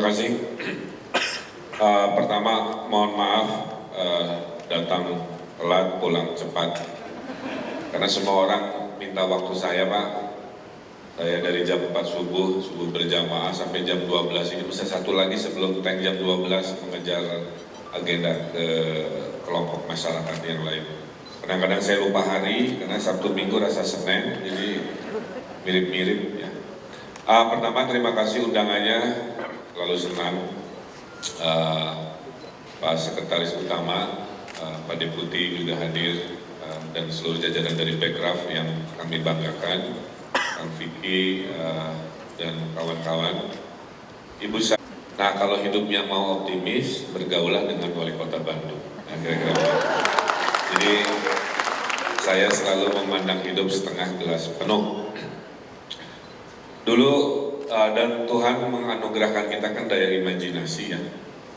kasih. Pertama, mohon maaf datang telat, pulang cepat. Karena semua orang minta waktu saya, Pak. Saya dari jam 4 subuh berjamaah sampai jam 12. Ini bisa satu lagi sebelum tank jam 12 mengejar agenda ke kelompok masyarakat yang lain. Kadang-kadang saya lupa hari, karena Sabtu Minggu rasa Senin, jadi mirip-mirip ya. Pertama, terima kasih undangannya, lalu senang. Pak Sekretaris Utama, Pak Deputi juga hadir, dan seluruh jajaran dari Bekraf yang kami banggakan, Kang Vicky dan kawan-kawan. Ibu saya, nah kalau hidupnya mau optimis, bergaulah dengan Wali Kota Bandung. Nah, kira-kira jadi saya selalu memandang hidup setengah gelas penuh. Dulu dan Tuhan menganugerahkan kita kan daya imajinasi ya.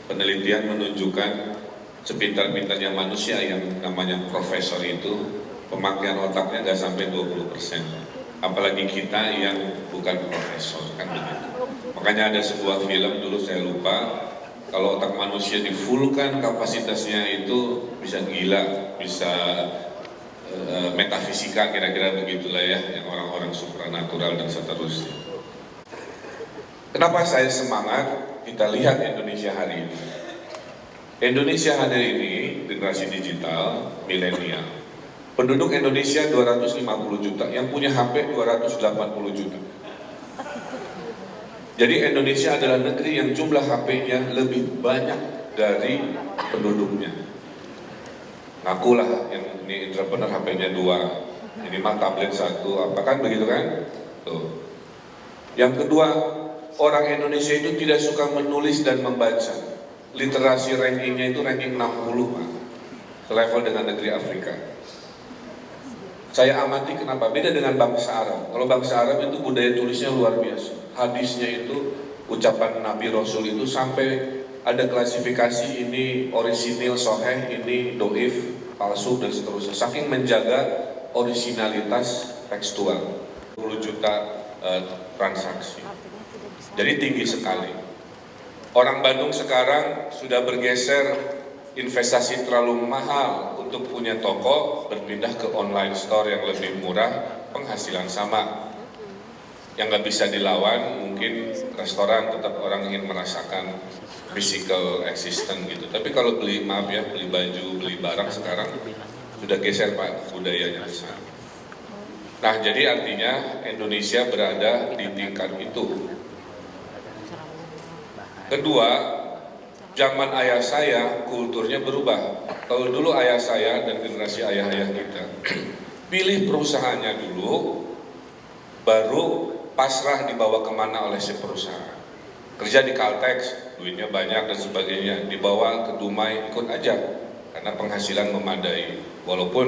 Penelitian menunjukkan sepintar-pintarnya manusia yang namanya profesor itu pemakaian otaknya nggak sampai 20%. Apalagi kita yang bukan profesor kan begitu. Makanya ada sebuah film dulu saya lupa, kalau otak manusia difullkan kapasitasnya itu bisa gila, bisa metafisika kira-kira begitulah ya, yang orang-orang supranatural dan seterusnya. Kenapa saya semangat? Kita lihat Indonesia hari ini. Indonesia hari ini generasi digital, milenial. Penduduk Indonesia 250 juta, yang punya HP 280 juta. Jadi Indonesia adalah negeri yang jumlah HP-nya lebih banyak dari penduduknya. Ngakulah yang ini entrepreneur HP-nya 2, ini mah tablet 1, apa kan begitu kan? Tuh. Yang kedua, orang Indonesia itu tidak suka menulis dan membaca. Literasi rankingnya itu ranking 60, Pak. Selevel dengan negeri Afrika. Saya amati kenapa, beda dengan bangsa Arab. Kalau bangsa Arab itu budaya tulisnya luar biasa. Hadisnya itu, ucapan Nabi Rasul itu sampai ada klasifikasi ini orisinil, soheh, ini doif, palsu, dan seterusnya. Saking menjaga orisinalitas tekstual. 10 juta transaksi. Jadi tinggi sekali. Orang Bandung sekarang sudah bergeser investasi terlalu mahal untuk punya toko, berpindah ke online store yang lebih murah, penghasilan sama. Yang nggak bisa dilawan, mungkin restoran tetap orang ingin merasakan physical existence gitu. Tapi kalau beli, maaf ya, beli baju, beli barang sekarang sudah geser Pak, budayanya besar. Nah, jadi artinya Indonesia berada di tingkat itu. Kedua, zaman ayah saya kulturnya berubah. Kalau dulu ayah saya dan generasi ayah-ayah kita pilih perusahaannya dulu, baru pasrah dibawa kemana oleh si perusahaan. Kerja di Caltex, duitnya banyak dan sebagainya, dibawa ke Dumai, ikut aja karena penghasilan memadai. Walaupun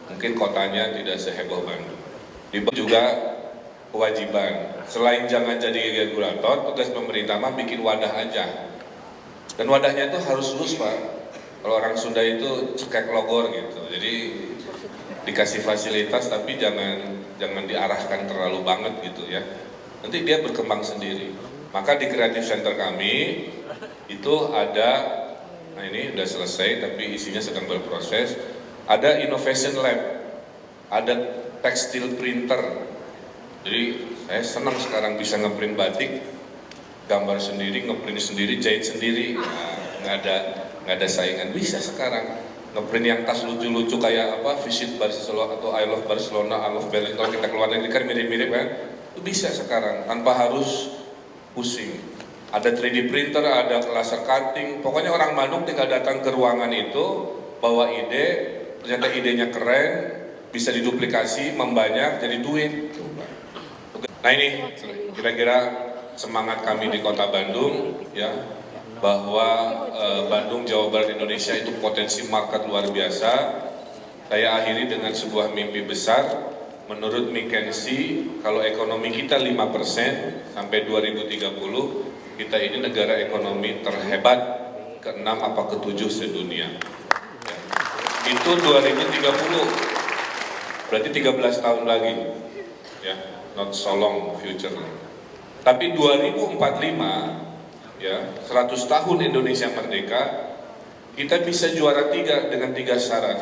mungkin kotanya tidak seheboh Bandung. Dibawa juga kewajiban, selain jangan jadi regulator, tugas pemerintah mah bikin wadah aja. Dan wadahnya itu harus lulus Pak. Kalau orang Sunda itu cekek logor gitu. Jadi dikasih fasilitas tapi jangan diarahkan terlalu banget gitu ya. Nanti dia berkembang sendiri. Maka di Creative Center kami itu ada, nah ini udah selesai tapi isinya sedang berproses. Ada Innovation Lab, ada tekstil printer. Jadi saya senang sekarang bisa ngeprint batik, gambar sendiri, ngeprint sendiri, jahit sendiri, nggak ada saingan. Bisa sekarang ngeprint yang tas lucu-lucu kayak apa, Visit Barcelona atau I Love Barcelona, I Love Berlin. Kalau kita keluar negeri kan mirip-mirip kan, itu bisa sekarang tanpa harus pusing. Ada 3D printer, ada laser cutting. Pokoknya orang Bandung tinggal datang ke ruangan itu, bawa ide, ternyata idenya keren, bisa diduplikasi, membanyak, jadi duit. Nah ini kira-kira semangat kami di Kota Bandung ya, bahwa Bandung, Jawa Barat, Indonesia itu potensi market luar biasa. Saya akhiri dengan sebuah mimpi besar. Menurut McKinsey, kalau ekonomi kita 5% sampai 2030, kita ini negara ekonomi terhebat ke-6 apa ke-7 sedunia. Ya. Itu 2030, berarti 13 tahun lagi. Ya, not so long future. Tapi 2045 ya 100 tahun Indonesia merdeka, kita bisa juara 3 dengan 3 syarat.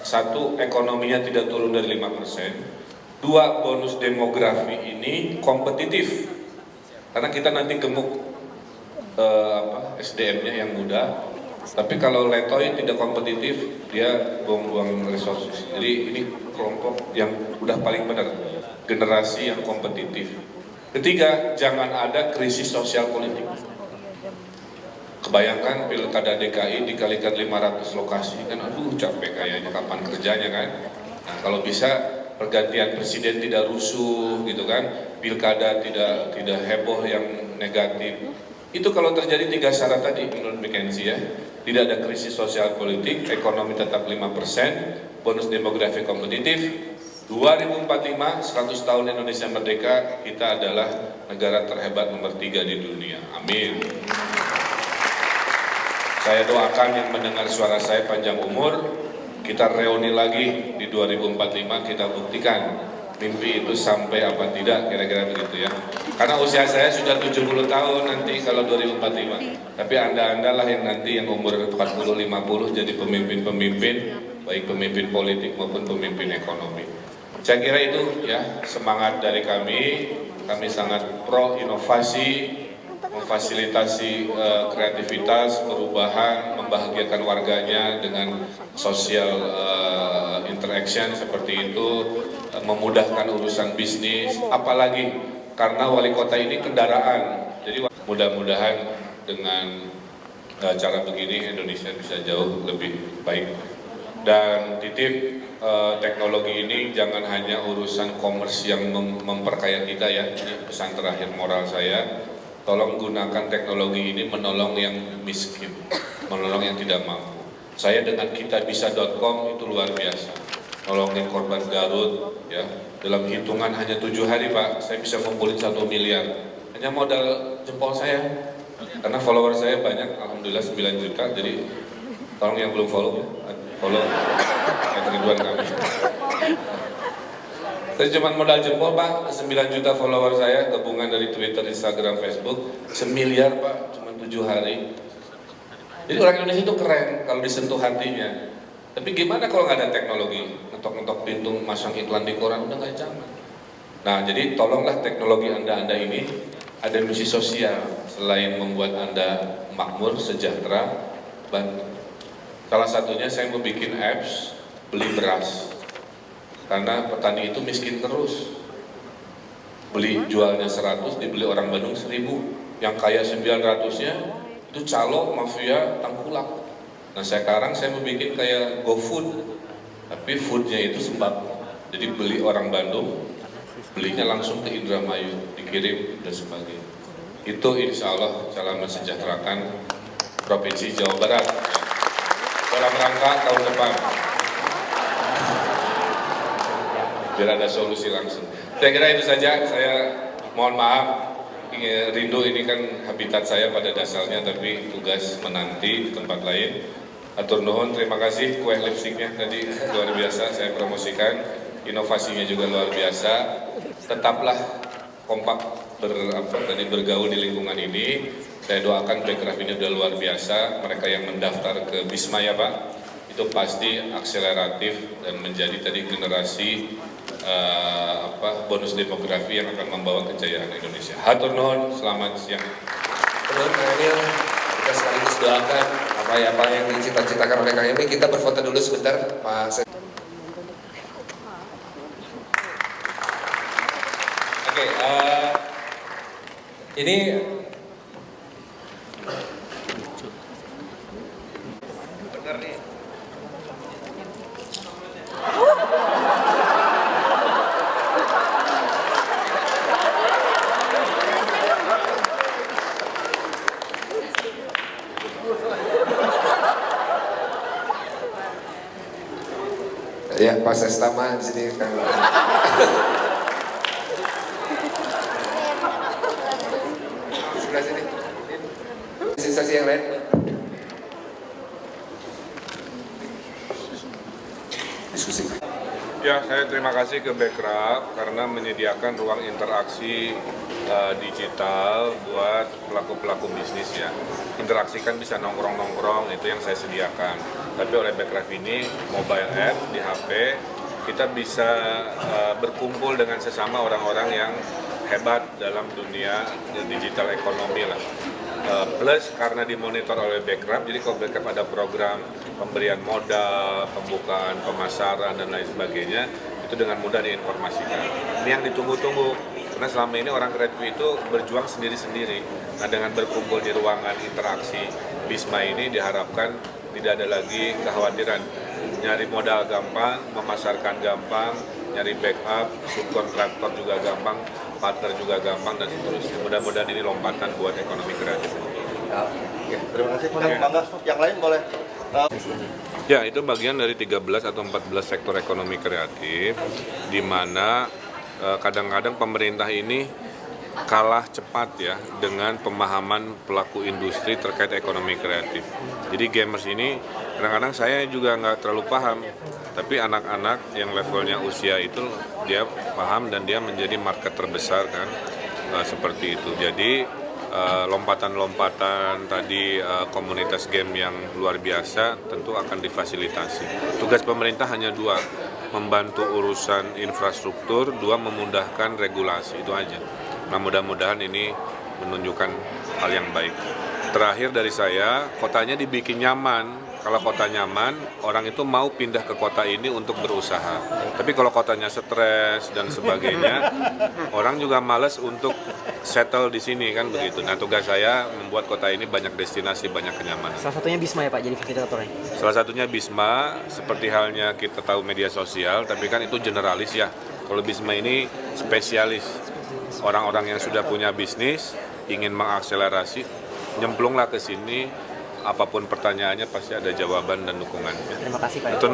1, ekonominya tidak turun dari 5%. 2, bonus demografi ini kompetitif, karena kita nanti gemuk SDM-nya yang muda. Tapi kalau letoy tidak kompetitif, dia buang-buang resources. Jadi ini kelompok yang udah paling benar, generasi yang kompetitif. Ketiga, jangan ada krisis sosial politik. Kebayangkan pilkada DKI dikalikan 500 lokasi, kan aduh capek kayaknya, kapan kerjanya kan. Nah kalau bisa pergantian presiden tidak rusuh gitu kan, pilkada tidak heboh yang negatif. Itu kalau terjadi 3 syarat tadi menurut McKinsey ya. Tidak ada krisis sosial politik, ekonomi tetap 5%, bonus demografi kompetitif. 2045, 100 tahun Indonesia merdeka, kita adalah negara terhebat nomor 3 di dunia. Amin. Saya doakan yang mendengar suara saya panjang umur, kita reuni lagi di 2045, kita buktikan mimpi itu sampai apa tidak, kira-kira begitu ya. Karena usia saya sudah 70 tahun nanti kalau 2045. Tapi Anda lah yang nanti yang umur 40-50 jadi pemimpin-pemimpin, baik pemimpin politik maupun pemimpin ekonomi. Saya kira itu ya semangat dari kami. Kami sangat pro inovasi, memfasilitasi kreativitas, perubahan, membahagiakan warganya dengan social interaction seperti itu, memudahkan urusan bisnis, apalagi karena wali kota ini kendaraan. Jadi mudah-mudahan dengan cara begini Indonesia bisa jauh lebih baik. Dan titip teknologi ini jangan hanya urusan commerce yang memperkaya kita ya. Ini pesan terakhir moral saya. Tolong gunakan teknologi ini menolong yang miskin, menolong yang tidak mampu. Saya dengan kitabisa.com itu luar biasa, nolongin korban Garut ya. Dalam hitungan hanya 7 hari Pak, saya bisa kumpulin 1 miliar. Hanya modal jempol saya, karena follower saya banyak, alhamdulillah 9 juta. Jadi tolong yang belum follow Ridwan kami. Saya cuma modal jempol Pak, 9 juta follower saya, gabungan dari Twitter, Instagram, Facebook, 1 miliar Pak, cuma 7 hari. Jadi orang Indonesia itu keren kalau disentuh hatinya. Tapi gimana kalau nggak ada teknologi? Ngetok-ngetok pintu, masang iklan di koran, udah nggak zaman. Nah jadi tolonglah teknologi Anda ini ada misi sosial. Selain membuat Anda makmur, sejahtera, bantu. Salah satunya saya mau bikin apps, beli beras. Karena petani itu miskin terus. Beli jualnya 100, dibeli orang Bandung 1000. Yang kaya 900-nya itu calo, mafia, tangkulak. Nah sekarang saya mau bikin kayak GoFood, tapi foodnya itu sembako. Jadi beli orang Bandung, belinya langsung ke Indramayu, dikirim dan sebagainya. Itu insya Allah cara mensejahterakan Provinsi Jawa Barat dalam rangka tahun depan. Biar ada solusi langsung. Saya kira itu saja. Saya mohon maaf. Rindu ini kan habitat saya pada dasarnya, tapi tugas menanti di tempat lain. Atur nuhun, terima kasih. Kue lipstiknya tadi luar biasa, saya promosikan. Inovasinya juga luar biasa. Tetaplah kompak bergaul di lingkungan ini. Saya doakan Bekraf ini sudah luar biasa. Mereka yang mendaftar ke Bisma ya Pak, itu pasti akseleratif dan menjadi tadi generasi bonus demografi yang akan membawa kejayaan Indonesia. Hatur nuhun, selamat siang. Menurut Kang Emil, kita sekaligus doakan apa yang dicita-citakan oleh Kang Emil. Kita berfoto dulu sebentar, Pak. Oke, ini benar nih. Ya, Pak Sestama di sini Kang. Sebelah sini. Sensasi yang lain. Diskusi. Ya, saya terima kasih ke Bekraf karena menyediakan ruang interaksi digital buat pelaku-pelaku bisnis ya. Interaksi kan bisa nongkrong-nongkrong, itu yang saya sediakan. Tapi oleh Bekraf ini, mobile app di HP, kita bisa berkumpul dengan sesama orang-orang yang hebat dalam dunia digital ekonomi lah. Plus karena dimonitor oleh Bekraf, jadi kalau Bekraf ada program pemberian modal, pembukaan pemasaran dan lain sebagainya, itu dengan mudah diinformasikan. Ini yang ditunggu-tunggu, karena selama ini orang kreatif itu berjuang sendiri-sendiri. Nah, dengan berkumpul di ruangan interaksi Bisma ini diharapkan tidak ada lagi kekhawatiran. Nyari modal gampang, memasarkan gampang, nyari backup, subkontraktor juga gampang, partner juga gampang, dan seterusnya. Mudah-mudahan ini lompatan buat ekonomi kreatif. Oke, terima kasih. Mangga, yang lain boleh. Ya, itu bagian dari 13 atau 14 sektor ekonomi kreatif, di mana kadang-kadang pemerintah ini kalah cepat ya dengan pemahaman pelaku industri terkait ekonomi kreatif. Jadi gamers ini kadang-kadang saya juga nggak terlalu paham, tapi anak-anak yang levelnya usia itu dia paham dan dia menjadi market terbesar kan, seperti itu. Jadi lompatan-lompatan tadi komunitas game yang luar biasa tentu akan difasilitasi. Tugas pemerintah hanya dua, membantu urusan infrastruktur, dua memudahkan regulasi, itu aja. Nah, mudah-mudahan ini menunjukkan hal yang baik. Terakhir dari saya, kotanya dibikin nyaman. Kalau kota nyaman, orang itu mau pindah ke kota ini untuk berusaha. Tapi kalau kotanya stres dan sebagainya, orang juga malas untuk settle di sini kan begitu. Nah, tugas saya membuat kota ini banyak destinasi, banyak kenyamanan. Salah satunya Bisma ya Pak, jadi fasilitatornya. Salah satunya Bisma, seperti halnya kita tahu media sosial, tapi kan itu generalis ya. Kalau Bisma ini spesialis. Orang-orang yang sudah punya bisnis, ingin mengakselerasi, nyemplunglah ke sini, apapun pertanyaannya pasti ada jawaban dan dukungan. Terima kasih Pak. Itu